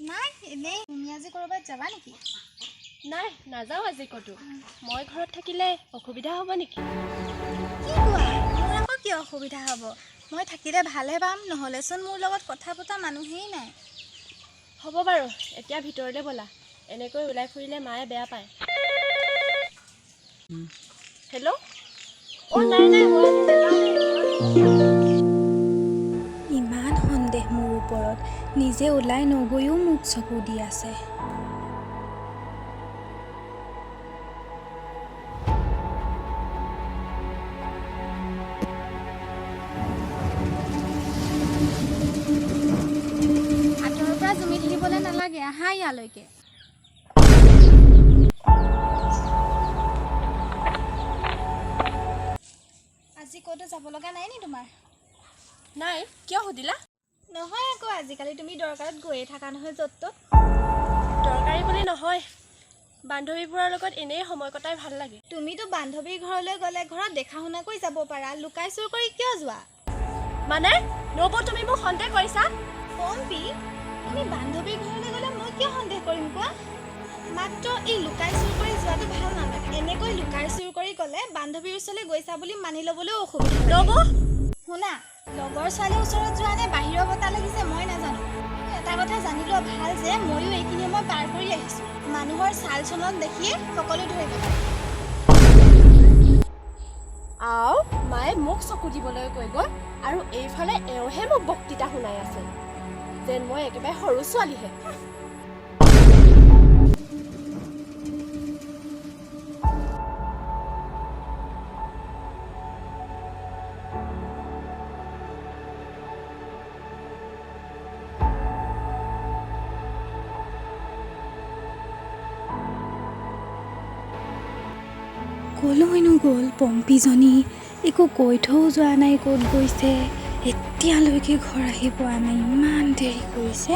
নাই এনেই। তুমি আজি ক'ৰবাত যাবা নেকি? নাই নাযাওঁ আজি ক'তো। মই ঘৰত থাকিলে অসুবিধা হ'ব নেকি? কি কোৱা? মোৰ আকৌ কি অসুবিধা হ'ব? মই থাকিলে ভালে পাম, নহ'লেচোন মোৰ লগত কথা পতা মানুহেই নাই। হ'ব বাৰু, এতিয়া ভিতৰলৈ ব'লা। এনেকৈ ওলাই ফুৰিলে মায়ে বেয়া পায়। হেল্ল'? অ' নাই নাই, মই আজি নাযাওঁ দেই। ইমান সন্দেহ মোৰ ওপৰত, নিজে ওলাই নগৈও মোক চকু দি আছে। আঁতৰৰ পৰা জুমি থাকিবলৈ নালাগে, আহা ইয়ালৈকে। আজি ক'তো যাব লগা নাই নি তোমাৰ? নাই, কিয় সুধিলা? নহয় আকৌ, আজিকালি তুমি দৰকাৰত গৈয়ে থাকা নহয় য'ত ত'ত। দৰকাৰী বুলি নহয়, বান্ধৱীবোৰৰ লগত এনেই সময় কটাই ভাল লাগে। তুমিতো বান্ধৱীৰ ঘৰলৈ গ'লে ঘৰত দেখা শুনাকৈ যাব পাৰা, লুকাই চুৰ কৰি কিয় যোৱা? মানে নবৌ, তুমি মোক সন্দেহ কৰিছা? পম্পী, তুমি বান্ধৱীৰ ঘৰলৈ গ'লে মই কিয় সন্দেহ কৰিম কোৱা? মাত্ৰ এই লুকাই চুৰ কৰি যোৱাটো ভাল নালাগে। এনেকৈ লুকাই চুৰ কৰি গ'লে বান্ধৱীৰ ওচৰলৈ গৈছা বুলি মানি ল'বলৈও অসুবিধা নবৌ, শুনা, লগৰ ছোৱালীৰ ওচৰত যোৱা নে বাহিৰৰ বতাহ লাগিছে মই নাজানো। এটা কথা জানি লোৱা ভাল যে ময়ো এইখিনি সময় পাৰ কৰি আহিছোঁ। মানুহৰ ছাল চলন দেখিয়ে সকলো ধৰিব পাৰি। আও, মায়ে মোক চকু দিবলৈ কৈ গ'ল আৰু এইফালে এওঁহে মোক বক্তৃতা শুনাই আছে যেন মই একেবাৰে সৰু ছোৱালীহে। ক'লৈনো গ'ল পম্পীজনী? একো কৈ থৈও যোৱা নাই ক'ত গৈছে। এতিয়ালৈকে ঘৰ আহি পোৱা নাই, ইমান দেৰি কৰিছে।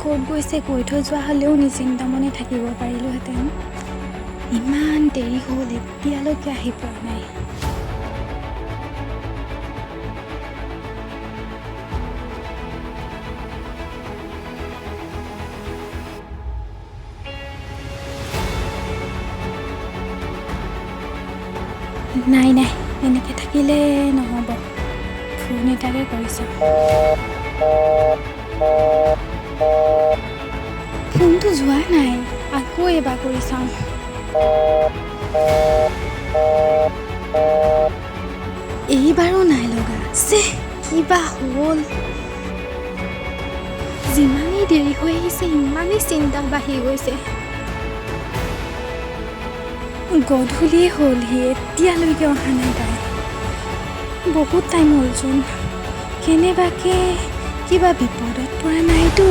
ক'ত গৈছে কৈ থৈ যোৱা হ'লেও নিশ্চিন্ত মনে থাকিব পাৰিলোহেঁতেন। ইমান দেৰি হ'ল, এতিয়ালৈকে আহি পোৱা নাই। নাই নাই, এনেকৈ থাকিলে নহ'ব। ফোন এটাকে কৰিছোঁ। ফোনটো যোৱা নাই, আকৌ এবাৰ কৰি চাওঁ। এইবাৰো নাই লগা। কিবা হ'ল? যিমানেই দেৰি হৈ আহিছে ইমানেই চিন্তা বাঢ়ি গৈছে। গধূলিয়ে হ'ল, সি এতিয়ালৈকে অহা নাই। তাই বহুত টাইম হ'লচোন। কেনেবাকে কিবা বিপদত পৰা নাইতো?